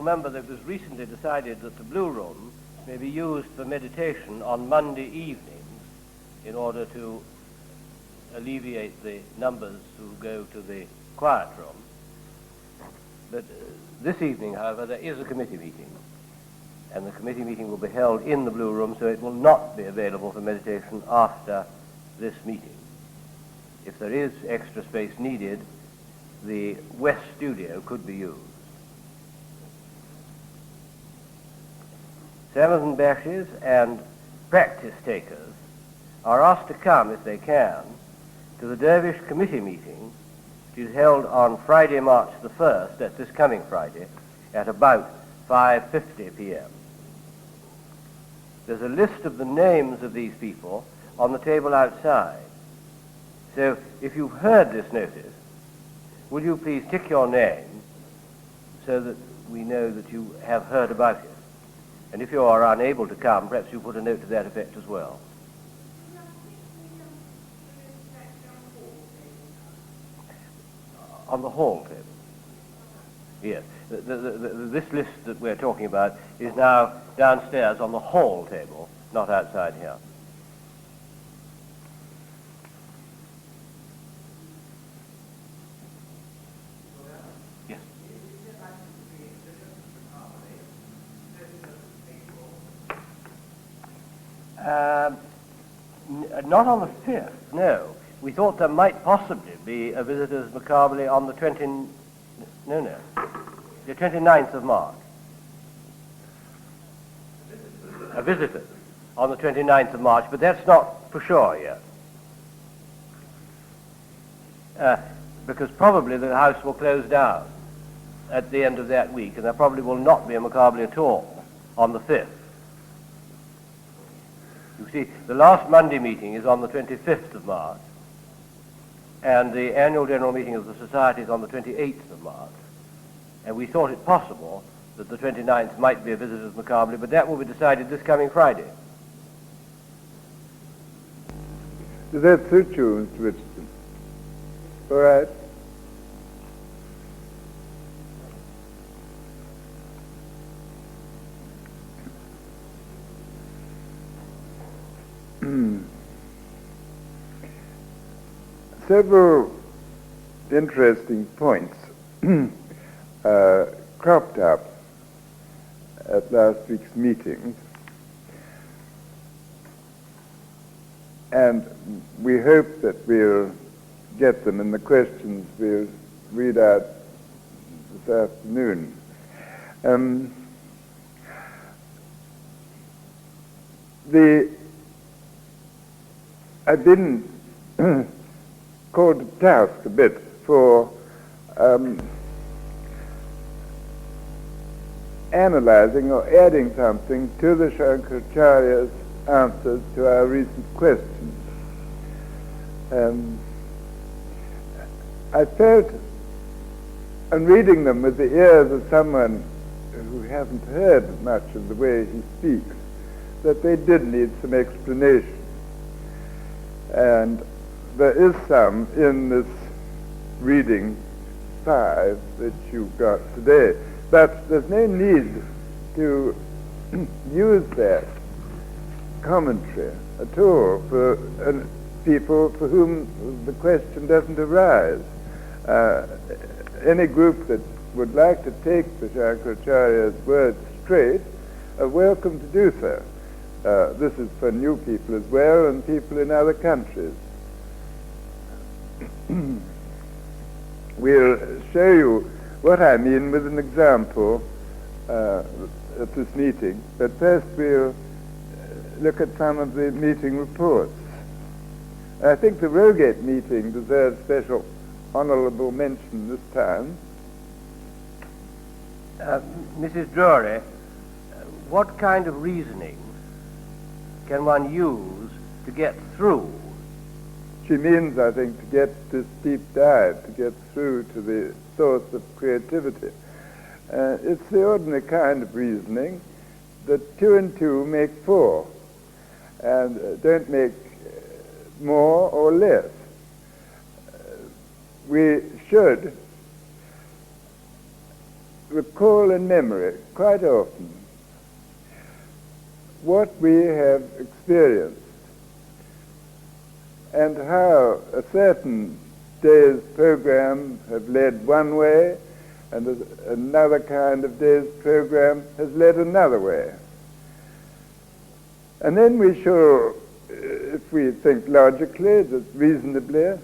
remember that it was recently decided that the Blue Room may be used for meditation on Monday evenings in order to alleviate the numbers who go to the quiet room. But this evening, however, there is a committee meeting, and the committee meeting will be held in the Blue Room, so it will not be available for meditation after this meeting. If there is extra space needed, the West Studio could be used. Salmons and bashes and practice takers are asked to come, if they can, to the Dervish Committee meeting, which is held on Friday, March the 1st, that's this coming Friday, at about 5:50 p.m. There's a list of the names of these people on the table outside. So if you've heard this notice, will you please tick your name so that we know that you have heard about it? And if you are unable to come, perhaps you put a note to that effect as well. On the hall table. Yes. This list that we're talking about is now downstairs on the hall table, not outside here. Yes. Not on the 5th, no. We thought there might possibly be a visitors macabre on the 29th of March. A visitor on the 29th of March, but that's not for sure yet. Because probably the house will close down at the end of that week, and there probably will not be a macabre at all on the 5th. You see, the last Monday meeting is on the 25th of March, and the annual general meeting of the society is on the 28th of March. And we thought it possible that the 29th might be a visitors macabre, but that will be decided this coming Friday. Does that suit you, Mr. Richardson? All right. Several interesting points cropped up at last week's meetings, and we hope that we'll get them in the questions we'll read out this afternoon. I've been called to task a bit for analyzing or adding something to the Shankaracharya's answers to our recent questions. I felt, on reading them with the ears of someone who hasn't heard much of the way he speaks, that they did need some explanation. And there is some in this reading 5 that you've got today. But there's no need to use that commentary at all for people for whom the question doesn't arise. Any group that would like to take the Shankaracharya's words straight are welcome to do so. This is for new people as well and people in other countries. We'll show you what I mean with an example at this meeting, but first we'll look at some of the meeting reports. I think the Rogate meeting deserves special honorable mention this time. Mrs. Drury, what kind of reasoning can one use to get through? She means, I think, to get this deep dive, to get through to the source of creativity. It's the ordinary kind of reasoning that 2 and 2 make 4, and don't make more or less. We should recall in memory quite often what we have experienced and how a certain day's program have led one way and another kind of day's program has led another way. And then we shall, if we think logically, just reasonably,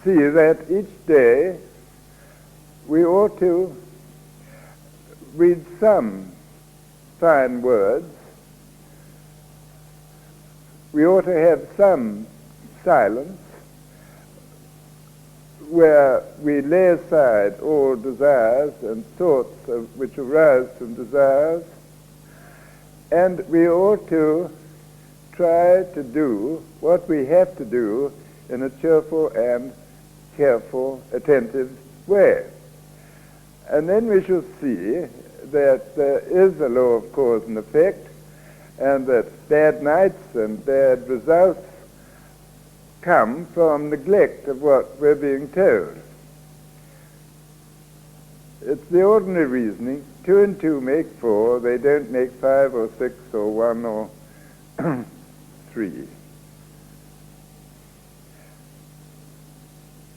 see that each day we ought to read some fine words, we ought to have some silence where we lay aside all desires and thoughts which arise from desires, and we ought to try to do what we have to do in a cheerful and careful, attentive way. And then we shall see that there is a law of cause and effect, and that bad nights and bad results come from neglect of what we're being told. It's the ordinary reasoning, 2 and 2 make 4, they don't make 5 or 6 or 1 or 3.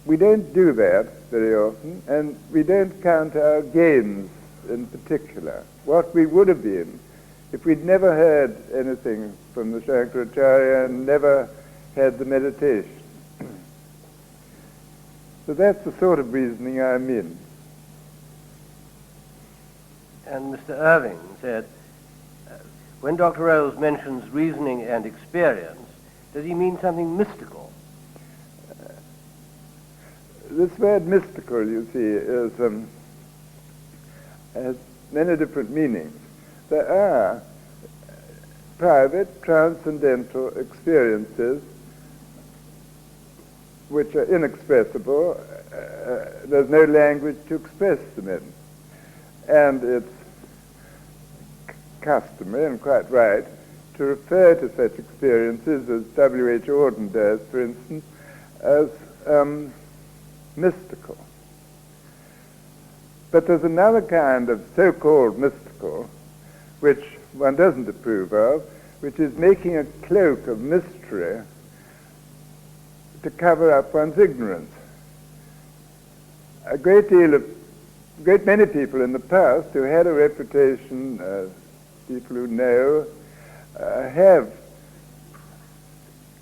We don't do that very often, and we don't count our gains in particular, what we would have been if we'd never heard anything from the Shankaracharya and never had the meditation. So that's the sort of reasoning I'm in. And Mr. Irving said, when Dr. Rose mentions reasoning and experience, does he mean something mystical? This word mystical, you see, has many different meanings. There are private, transcendental experiences which are inexpressible. There's no language to express them in. And it's customary and quite right to refer to such experiences, as W.H. Auden does, for instance, as mystical. But there's another kind of so-called mystical, which one doesn't approve of, which is making a cloak of mystery to cover up one's ignorance. A great many people in the past who had a reputation, people who know, have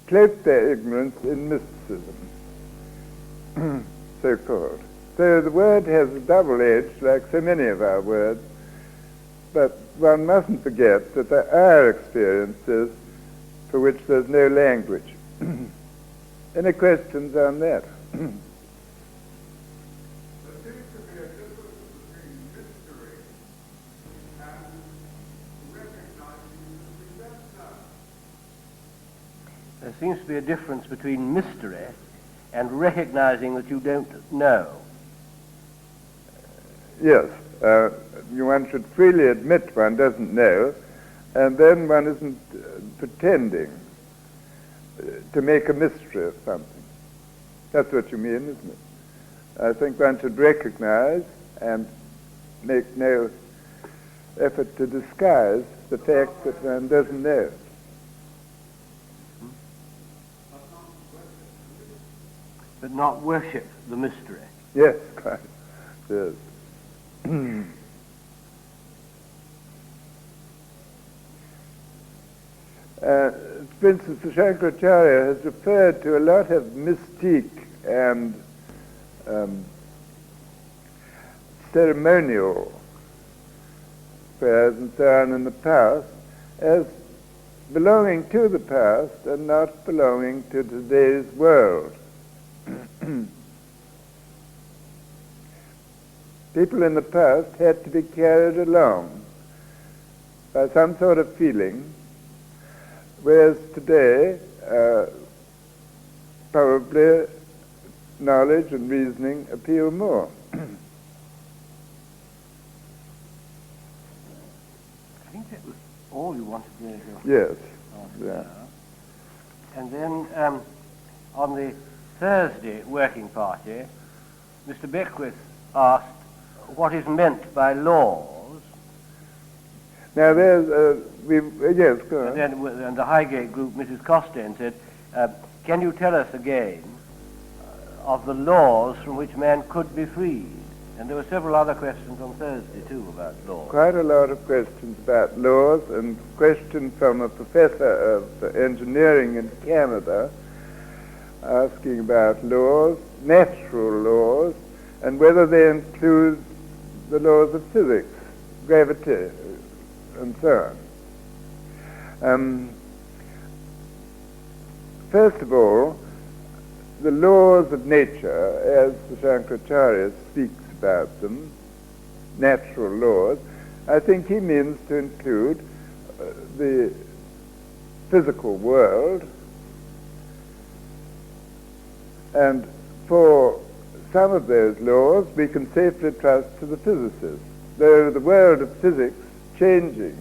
cloaked their ignorance in mysticism, so-called. So the word has a double edge, like so many of our words, but one mustn't forget that there are experiences for which there's no language. Any questions on that? There seems to be a difference between mystery and recognizing that you don't know. Yes, one should freely admit one doesn't know, and then one isn't pretending to make a mystery of something. That's what you mean, isn't it? I think one should recognize and make no effort to disguise the fact that one doesn't know. But not worship the mystery. Yes, quite. Yes. For instance, the Shankaracharya has referred to a lot of mystique and ceremonial prayers and so on in the past as belonging to the past and not belonging to today's world. People in the past had to be carried along by some sort of feeling, whereas today probably knowledge and reasoning appeal more. I think that was all you wanted to know. Yes. Yeah. And then on the Thursday working party, Mr. Beckwith asked what is meant by laws. Now there's, yes, go on. And the Highgate group, Mrs. Costain, said, can you tell us again of the laws from which man could be freed? And there were several other questions on Thursday, too, about laws. Quite a lot of questions about laws, and questions from a professor of engineering in Canada asking about laws, natural laws, and whether they include the laws of physics, gravity, and so on. First of all, the laws of nature, as the Shankaracharya speaks about them, natural laws, I think he means to include the physical world, and for some of those laws we can safely trust to the physicists, though the world of physics changing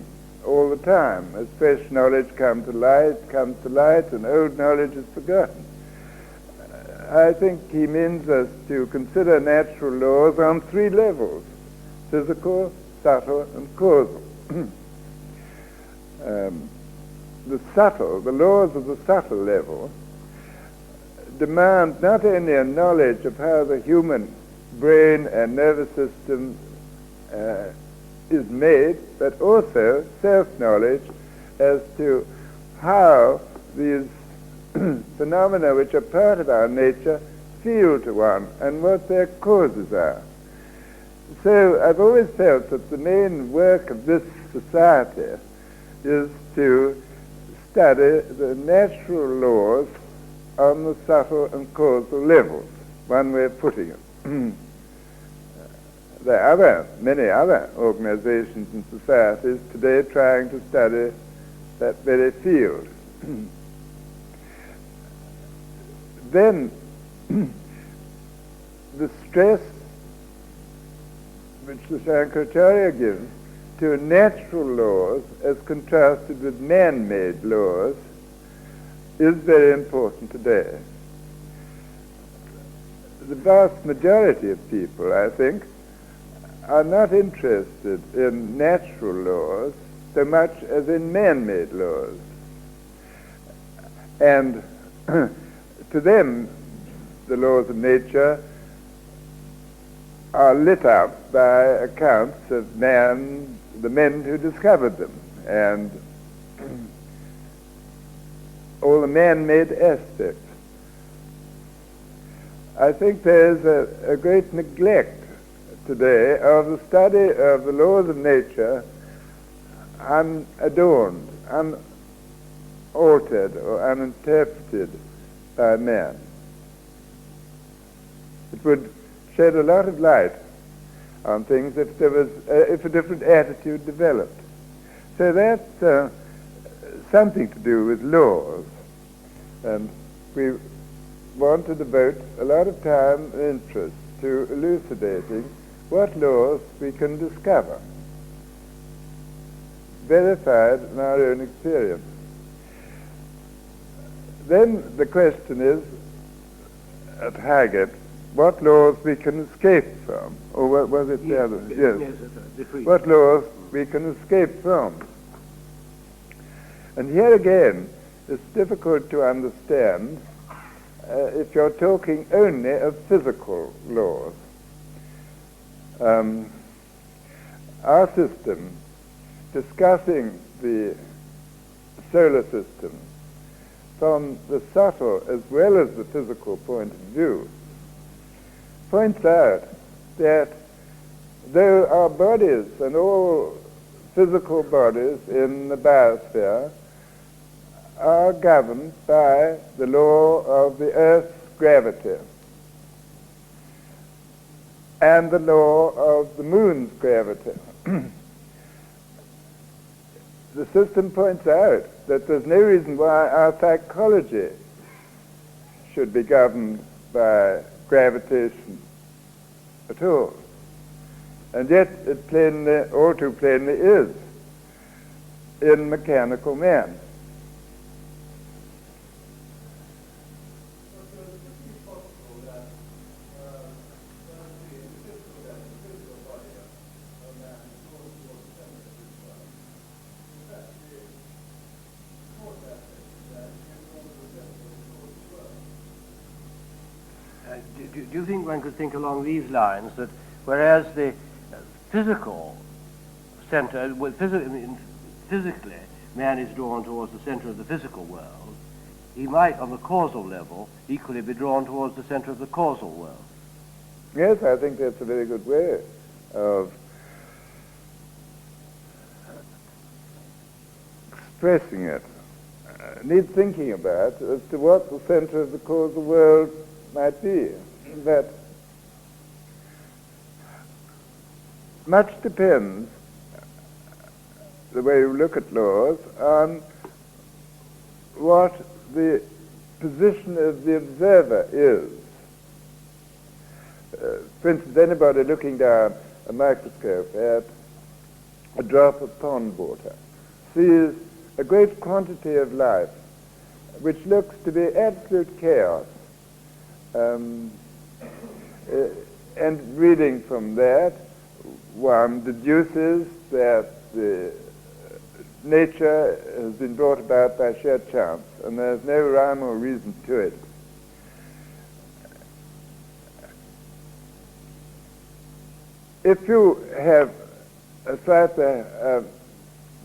all the time as fresh knowledge comes to light and old knowledge is forgotten. I think he means us to consider natural laws on three levels: physical, subtle, and causal. The laws of the subtle level demand not only a knowledge of how the human brain and nervous system is made, but also self-knowledge as to how these phenomena which are part of our nature feel to one and what their causes are. So I've always felt that the main work of this society is to study the natural laws on the subtle and causal levels, one way of putting it. There are many other organizations and societies today trying to study that very field. Then the stress which the Shankaracharya gives to natural laws as contrasted with man-made laws is very important today. The vast majority of people, I think, are not interested in natural laws so much as in man-made laws. And to them, the laws of nature are lit up by accounts of the men who discovered them, and all the man-made aspects. I think there is a great neglect today of the study of the laws of nature unadorned, unaltered, or uninterpreted by man. It would shed a lot of light on things if there was if a different attitude developed. So that's something to do with laws, and we want to devote a lot of time and interest to elucidating what laws we can discover, verified in our own experience. Then the question is, at Highgate, what laws we can escape from, or what was it the other? Yes. What laws we can escape from. And here again, it's difficult to understand if you're talking only of physical laws. Our system, discussing the solar system from the subtle as well as the physical point of view, points out that though our bodies and all physical bodies in the biosphere are governed by the law of the Earth's gravity and the law of the moon's gravity, the system points out that there's no reason why our psychology should be governed by gravitation at all. And yet it plainly, all too plainly is, in mechanical man. do you think one could think along these lines, that whereas the physical center, physically, man is drawn towards the center of the physical world, he might, on the causal level, equally be drawn towards the center of the causal world? Yes, I think that's a very good way of expressing it. Need thinking about as to what the center of the causal world might be. That much depends, the way you look at laws, on what the position of the observer is. For instance, anybody looking down a microscope at a drop of pond water sees a great quantity of life which looks to be absolute chaos. And reading from that, one deduces that the nature has been brought about by sheer chance, and there's no rhyme or reason to it. If you have a slightly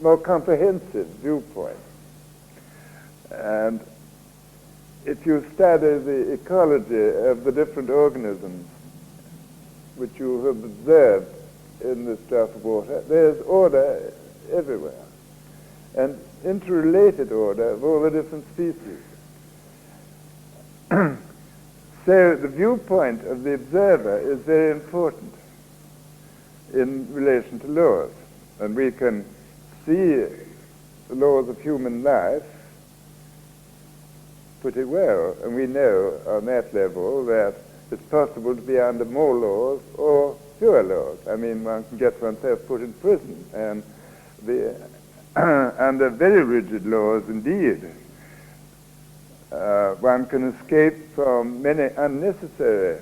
more comprehensive viewpoint, and if you study the ecology of the different organisms which you have observed in this drop of water, there's order everywhere, and interrelated order of all the different species. So the viewpoint of the observer is very important in relation to laws, and we can see the laws of human life pretty well, and we know on that level that it's possible to be under more laws or fewer laws. I mean, one can get oneself put in prison and be under very rigid laws indeed. One can escape from many unnecessary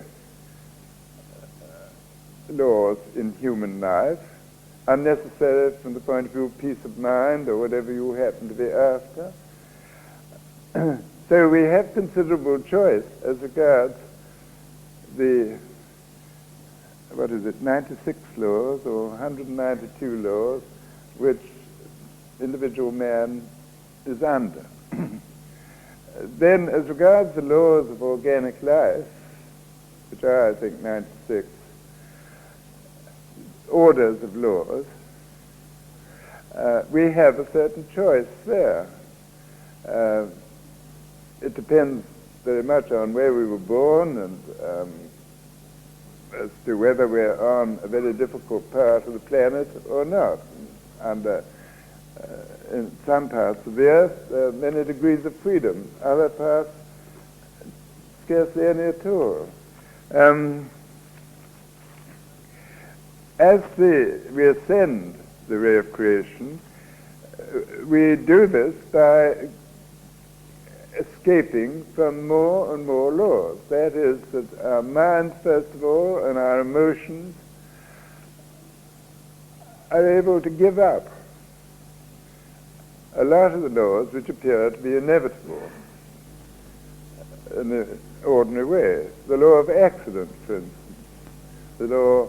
laws in human life, unnecessary from the point of view of peace of mind or whatever you happen to be after. So we have considerable choice as regards the, 96 laws or 192 laws which individual man is under. Then as regards the laws of organic life, which are, I think, 96 orders of laws, we have a certain choice there. It depends very much on where we were born and as to whether we're on a very difficult part of the planet or not. And in some parts of the earth, there are many degrees of freedom. Other parts, scarcely any at all. As we ascend the way of creation, we do this by escaping from more and more laws. That is, that our minds, first of all, and our emotions are able to give up a lot of the laws which appear to be inevitable in the ordinary way. The law of accident, for instance, the law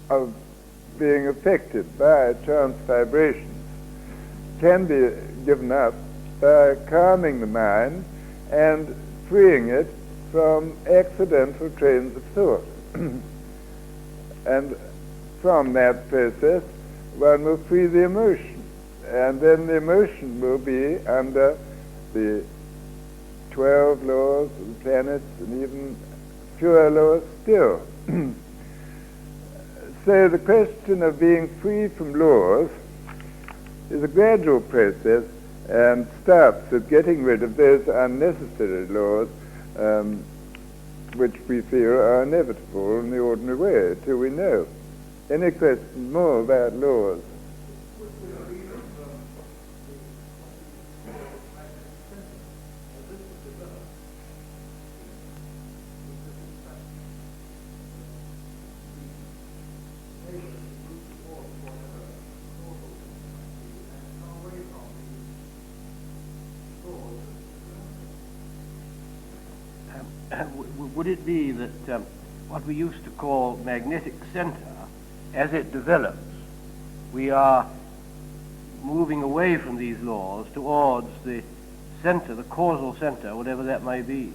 of being affected by chance vibrations, can be given up by calming the mind and freeing it from accidental trains of thought. And from that process, one will free the emotion, and then the emotion will be under the 12 laws of the planets and even fewer laws still. So the question of being free from laws is a gradual process and starts with getting rid of those unnecessary laws which we feel are inevitable in the ordinary way till we know. Any question more about laws? would it be that what we used to call magnetic center, as it develops, we are moving away from these laws towards the center, the causal center, whatever that may be?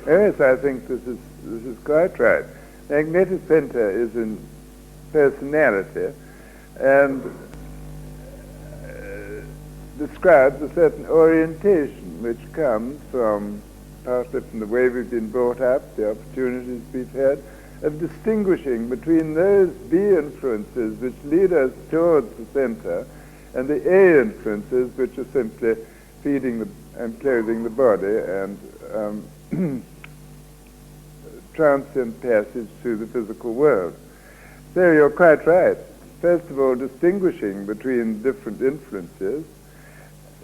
Yes, I think this is quite right. Magnetic center is in personality and describes a certain orientation which comes from, partly from the way we've been brought up, the opportunities we've had, of distinguishing between those B influences which lead us towards the center and the A influences which are simply feeding and clothing the body and transient passage through the physical world. So you're quite right. First of all, distinguishing between different influences,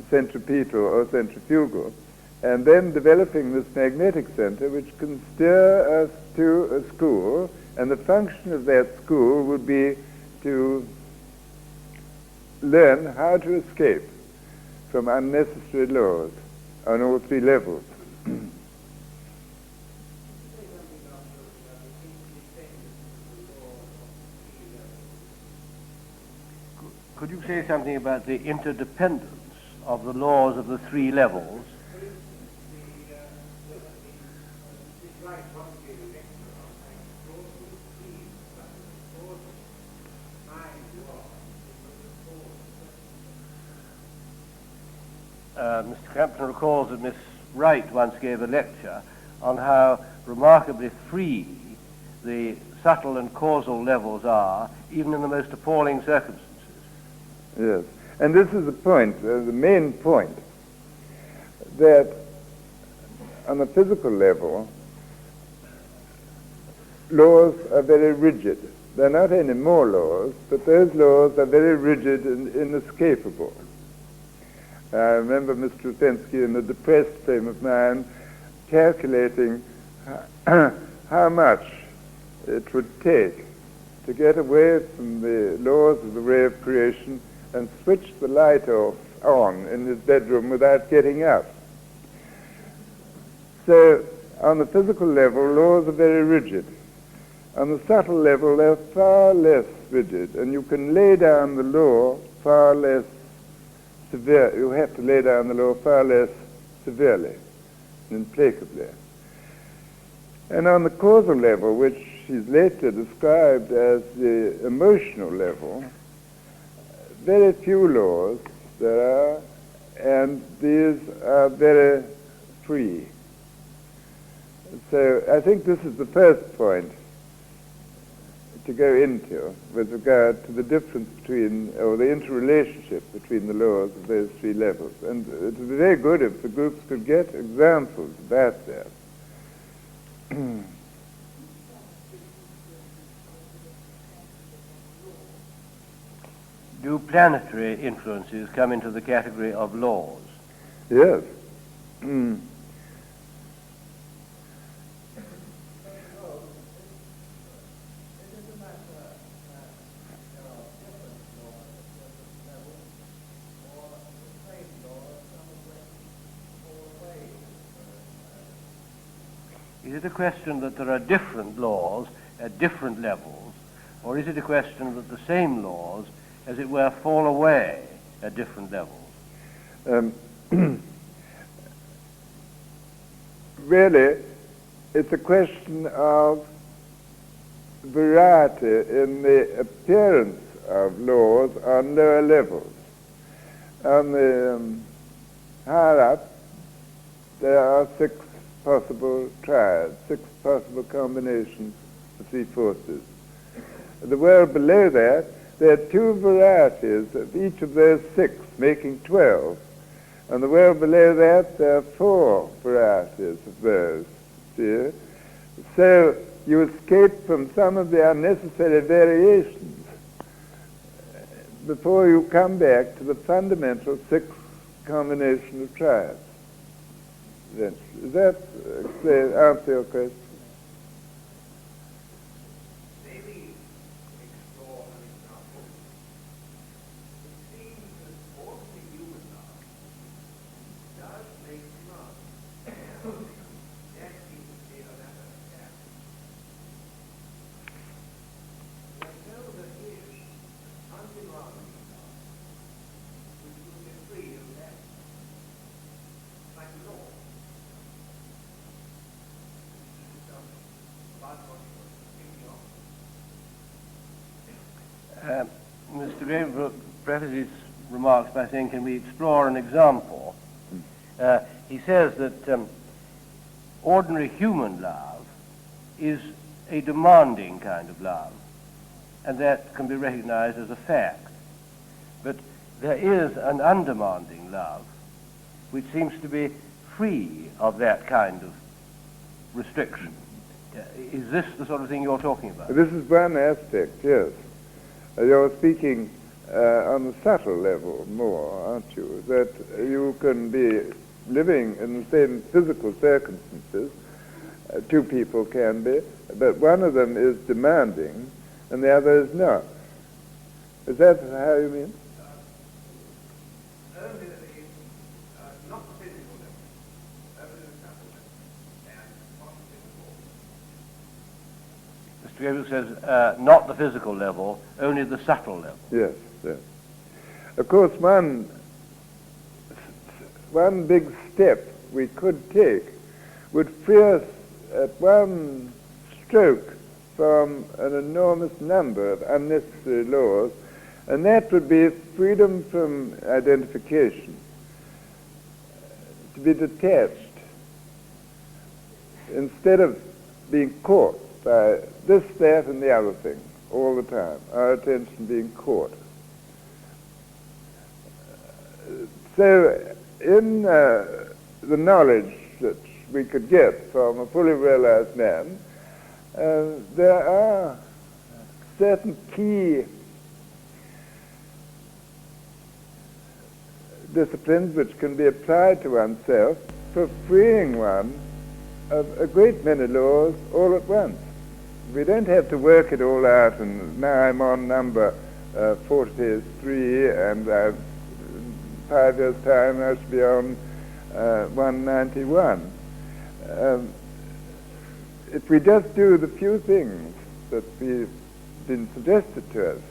centripetal or centrifugal, and then developing this magnetic center which can steer us to a school, and the function of that school would be to learn how to escape from unnecessary laws on all three levels. Could you say something about the interdependence of the laws of the three levels? Mr. Crampton recalls that Miss Wright once gave a lecture on how remarkably free the subtle and causal levels are, even in the most appalling circumstances. Yes, and this is the point, the main point, that on the physical level, laws are very rigid. They're not any more laws, but those laws are very rigid and inescapable. I remember Mr. Rutensky in a depressed frame of mind calculating how much it would take to get away from the laws of the ray of creation and switch the light on in his bedroom without getting up. So on the physical level, laws are very rigid. On the subtle level, they're far less rigid, and you can lay down the law far less severe. You have to lay down the law far less severely and implacably. And on the causal level, which is later described as the emotional level, very few laws there are, and these are very free. So I think this is the first point to go into with regard to the difference between, or the interrelationship between the laws of those three levels. And it would be very good if the groups could get examples about that. Do planetary influences come into the category of laws? Yes. Is it a question that there are different laws at different levels, or is it a question that the same laws, as it were, fall away at different levels? Really, it's a question of variety in the appearance of laws on lower levels. On the higher up, there are 6 possible triads, 6 possible combinations of 3 forces. The world below that, there are 2 varieties of each of those 6, making 12. On the world below that, there are 4 varieties of those. See? So you escape from some of the unnecessary variations before you come back to the fundamental 6 combination of triads. Does that answer your question? Maybe explore an example. It seems that ordinary human life does make demands. That seems to be a matter Mr. Gravebrook prefaces his remarks by saying, can we explore an example? He says that ordinary human love is a demanding kind of love, and that can be recognized as a fact. But there is an undemanding love which seems to be free of that kind of restriction. Is this the sort of thing you're talking about? This is one aspect, yes. You're speaking on the subtle level more, aren't you? That you can be living in the same physical circumstances, two people can be, but one of them is demanding and the other is not. Is that how you mean? Only not the physical level, only the subtle level, and not the physical. Mr. Gravebrook says, not the physical level, only the subtle level. Yes, yes. Of course, one big step we could take would free us at one stroke from an enormous number of unnecessary laws, and that would be freedom from identification, to be detached, instead of being caught by this, that, and the other thing all the time, our attention being caught. So in the knowledge that we could get from a fully realized man, there are certain key disciplines which can be applied to oneself for freeing one of a great many laws all at once. We don't have to work it all out, and now I'm on number 43, and 5 years' time I should be on 191. If we just do the few things that have been suggested to us,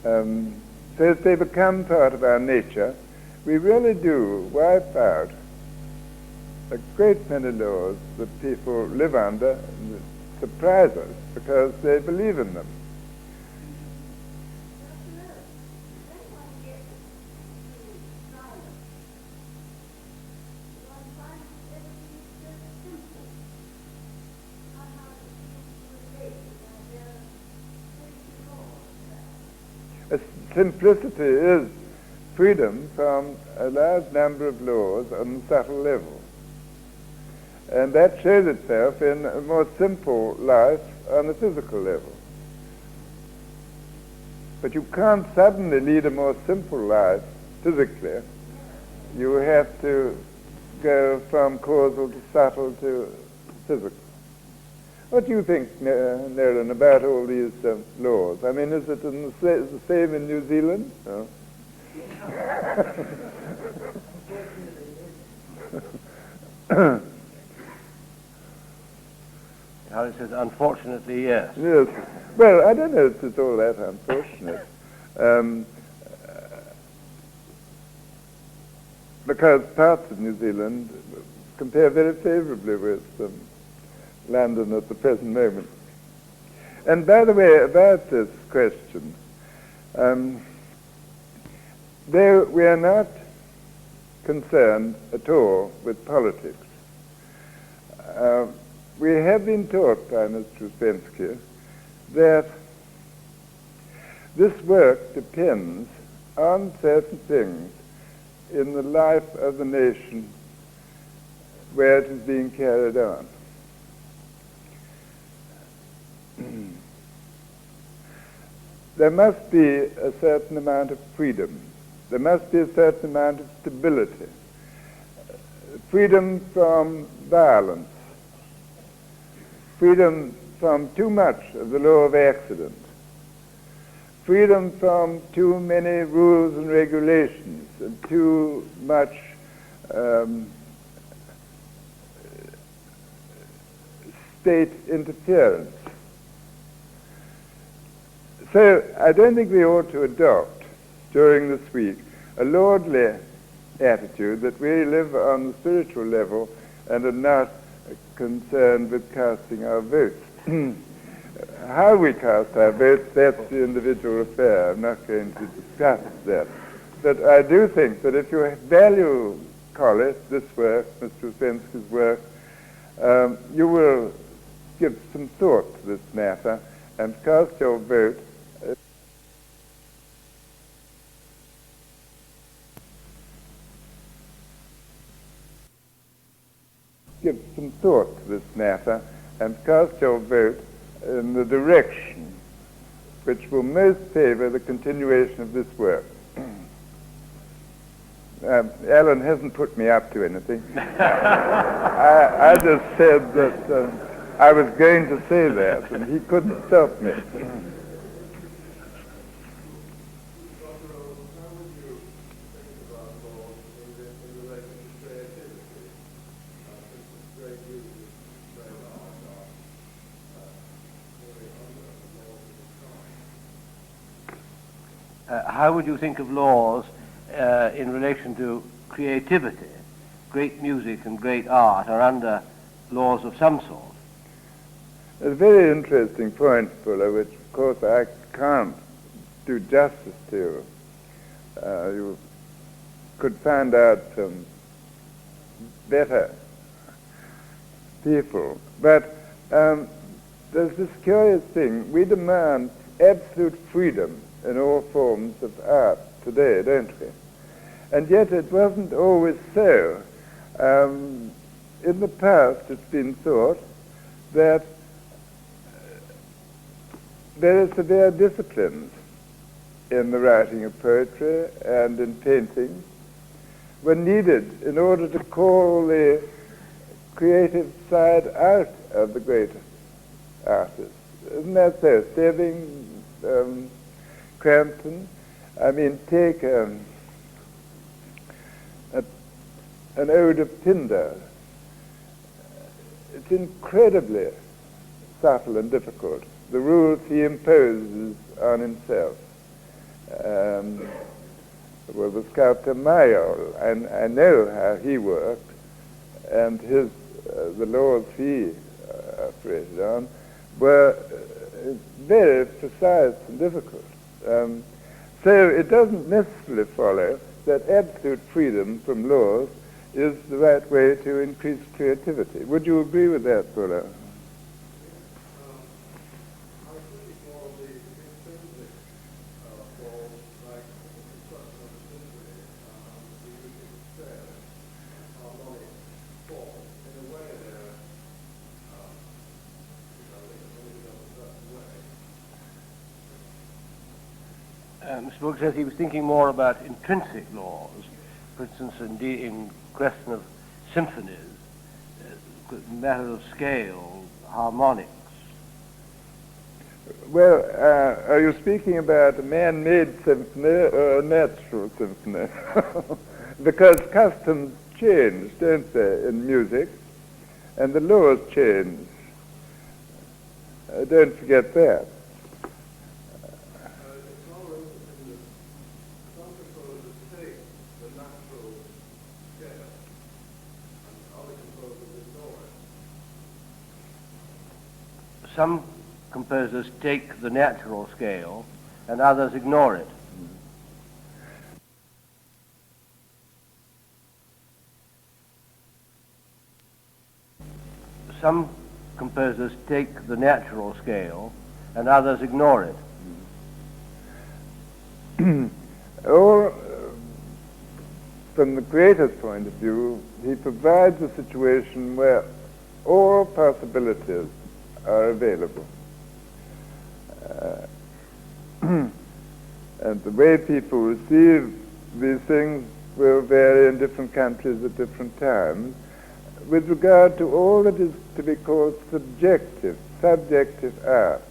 so as they become part of our nature, we really do wipe out a great many laws that people live under and that surprise us because they believe in them. Simplicity is freedom from a large number of laws on the subtle level. And that shows itself in a more simple life on the physical level. But you can't suddenly lead a more simple life physically. You have to go from causal to subtle to physical. What do you think, Nerlin, about all these laws? I mean, is it the same in New Zealand? No? Harry says, unfortunately, yes. Yes. Well, I don't know if it's all that unfortunate. Because parts of New Zealand compare very favorably with London at the present moment. And by the way, about this question, though we are not concerned at all with politics, we have been taught by Mr. Uspensky that this work depends on certain things in the life of the nation where it is being carried on. There must be a certain amount of freedom. There must be a certain amount of stability. Freedom from violence. Freedom from too much of the law of accident. Freedom from too many rules and regulations and too much state interference. So I don't think we ought to adopt during this week a lordly attitude that we live on the spiritual level and are not concerned with casting our votes. How we cast our votes, that's the individual affair. I'm not going to discuss that. But I do think that if you value Collis, this work, Mr. Usensky's work, you will give some thought to this matter and cast your vote in the direction which will most favor the continuation of this work. Alan hasn't put me up to anything. I just said that I was going to say that, and he couldn't stop me. How would you think of laws in relation to creativity? Great music and great art are under laws of some sort. A very interesting point, Fuller, which of course I can't do justice to. You could find out from better people. But there's this curious thing. We demand absolute freedom in all forms of art today, don't we? And yet it wasn't always so. In the past, it's been thought that very severe disciplines in the writing of poetry and in painting were needed in order to call the creative side out of the greatest artists. Isn't that so? Stebbing, Crampton, take an ode of Pindar. It's incredibly subtle and difficult. The rules he imposes on himself. The sculptor Mayol, and I know how he worked, and the laws he operated on were very precise and difficult. So it doesn't necessarily follow that absolute freedom from laws is the right way to increase creativity. Would you agree with that, Fuller? Mr. Brooks says he was thinking more about intrinsic laws, for instance, in question of symphonies, matter of scale, harmonics. Well, are you speaking about a man-made symphony or a natural symphony? Because customs change, don't they, in music, and the laws change. Don't forget that. Some composers take the natural scale and others ignore it. Some composers take the natural scale and others ignore it. Or, from the creator's point of view, he provides a situation where all possibilities are available. And the way people receive these things will vary in different countries at different times with regard to all that is to be called subjective art.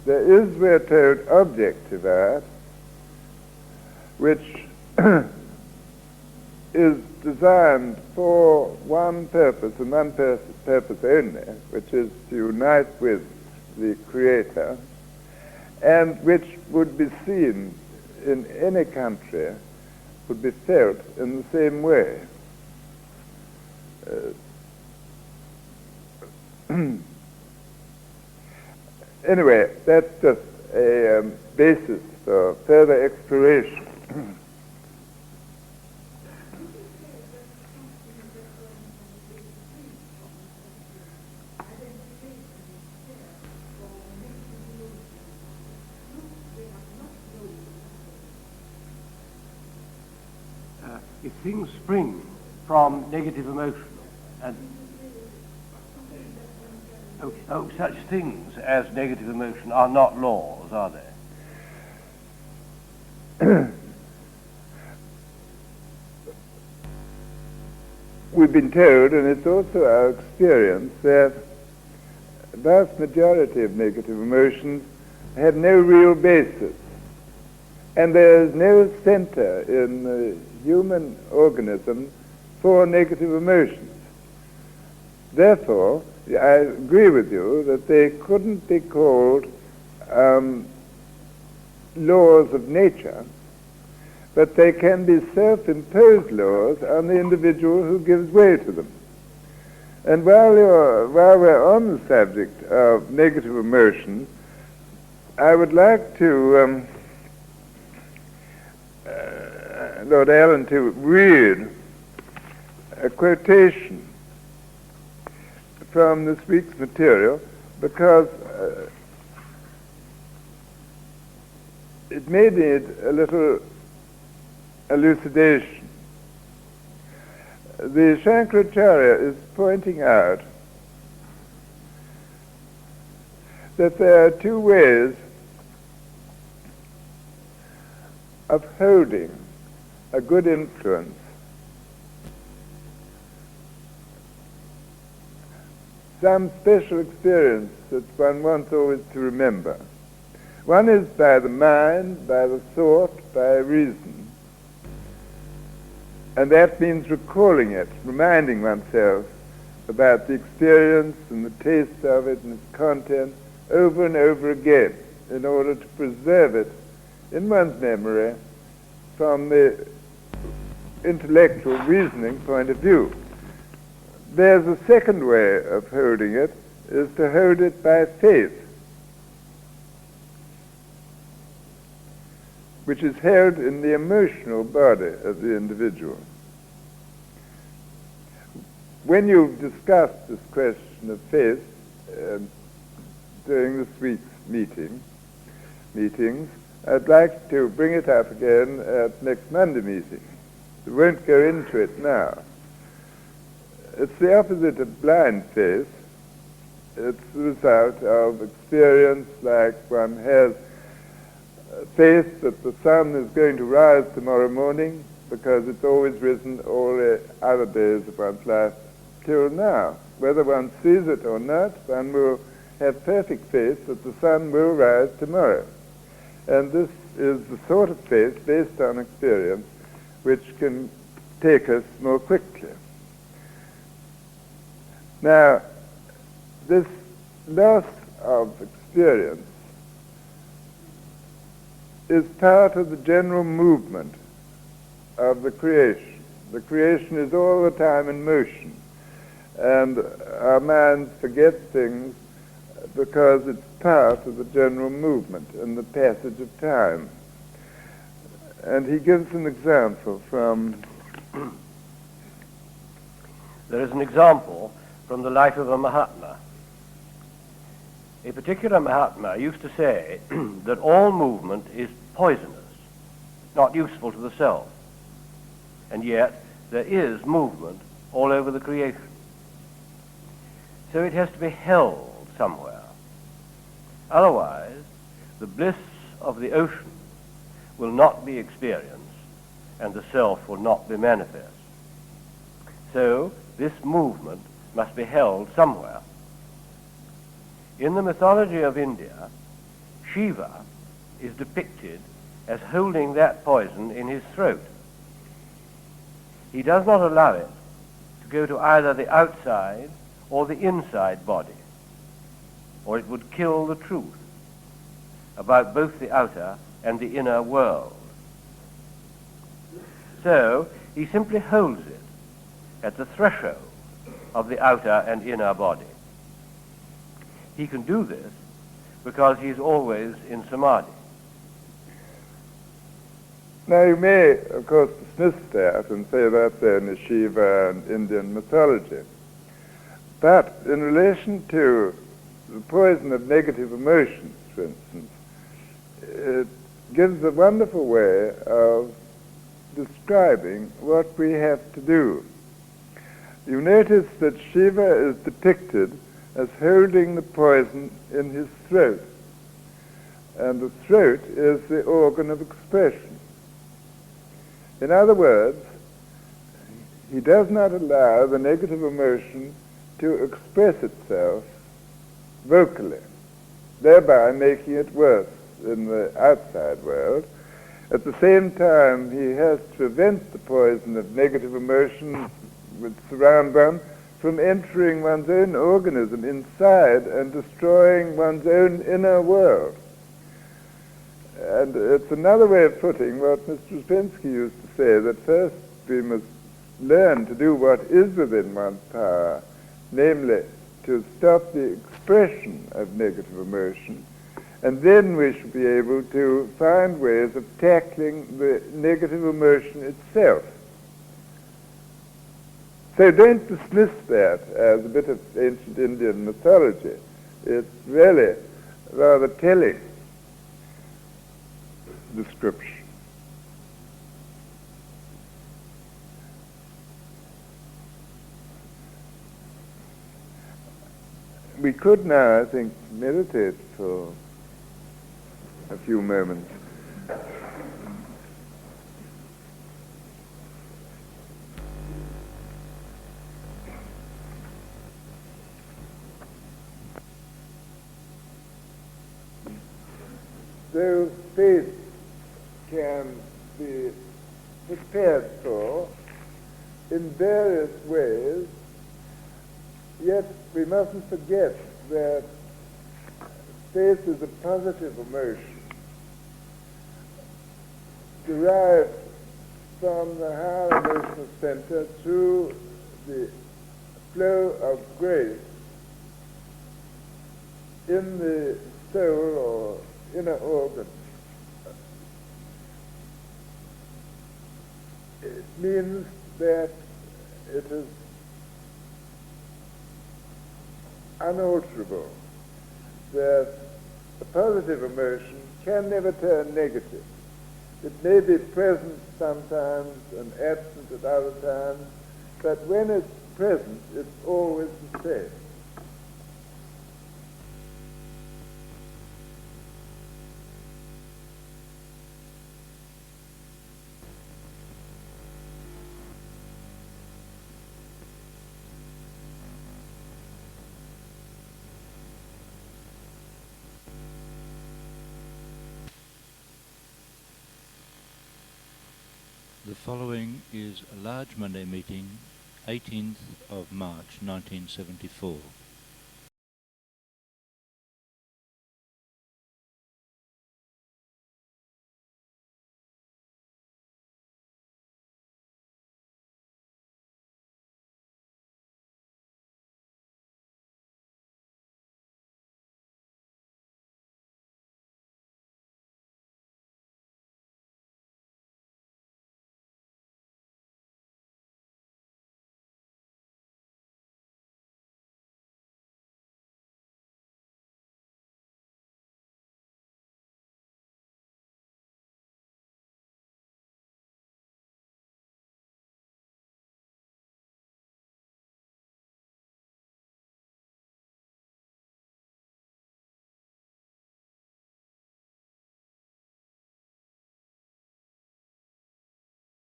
There is, we're told, objective art, which is designed for one purpose and one purpose only, which is to unite with the creator, and which would be seen in any country, would be felt in the same way. Anyway, that's just a basis for further exploration. If things spring from negative emotion, and such things as negative emotion are not laws, are they? We've been told, and it's also our experience, that the vast majority of negative emotions have no real basis. And there is no center in the human organism for negative emotions. Therefore, I agree with you that they couldn't be called laws of nature, but they can be self-imposed laws on the individual who gives way to them. And while we're on the subject of negative emotions, I would like to Lord Allen to read a quotation from this week's material, because it may need a little elucidation. The Shankaracharya is pointing out that there are two ways of holding a good influence. Some special experience that one wants always to remember. One is by the mind, by the thought, by reason. And that means recalling it, reminding oneself about the experience and the taste of it and its content over and over again in order to preserve it in one's memory from the intellectual reasoning point of view. There's a second way of holding it, is to hold it by faith, which is held in the emotional body of the individual. When you've discussed this question of faith during this week's meetings, I'd like to bring it up again at next Monday meeting. We won't go into it now. It's the opposite of blind faith. It's the result of experience, like one has faith that the sun is going to rise tomorrow morning because it's always risen all the other days of one's life till now. Whether one sees it or not, one will have perfect faith that the sun will rise tomorrow. And this is the sort of faith based on experience which can take us more quickly. Now, this loss of experience is part of the general movement of the creation. The creation is all the time in motion, and our minds forget things because it's part of the general movement and the passage of time. And he gives an example from... There is an example from the life of a Mahatma. A particular Mahatma used to say that all movement is poisonous, not useful to the self. And yet there is movement all over the creation. So it has to be held somewhere. Otherwise, the bliss of the ocean will not be experienced and the self will not be manifest. So this movement must be held somewhere. In the mythology of India, Shiva is depicted as holding that poison in his throat. He does not allow it to go to either the outside or the inside body, or it would kill the truth about both the outer and the inner world. So he simply holds it at the threshold of the outer and inner body. He can do this because he's always in samadhi. Now you may, of course, dismiss that and say that's only Shiva and Indian mythology. But in relation to the poison of negative emotions, for instance, it gives a wonderful way of describing what we have to do. You notice that Shiva is depicted as holding the poison in his throat, and the throat is the organ of expression. In other words, he does not allow the negative emotion to express itself vocally, thereby making it worse in the outside world. At the same time, he has to prevent the poison of negative emotions which surround one from entering one's own organism inside and destroying one's own inner world. And it's another way of putting what Mr. Uspensky used to say, that first we must learn to do what is within one's power, namely to stop the expression of negative emotion, and then we should be able to find ways of tackling the negative emotion itself. So don't dismiss that as a bit of ancient Indian mythology. It's really rather telling description. We could now, I think, meditate for a few moments. Though faith can be prepared for in various ways, yet we mustn't forget that faith is a positive emotion derived from the higher emotional center through the flow of grace in the soul or inner organ. It means that it is unalterable, that a positive emotion can never turn negative. It may be present sometimes and absent at other times, but when it's present, it's always the same. The following is a large Monday meeting, 18th of March 1974.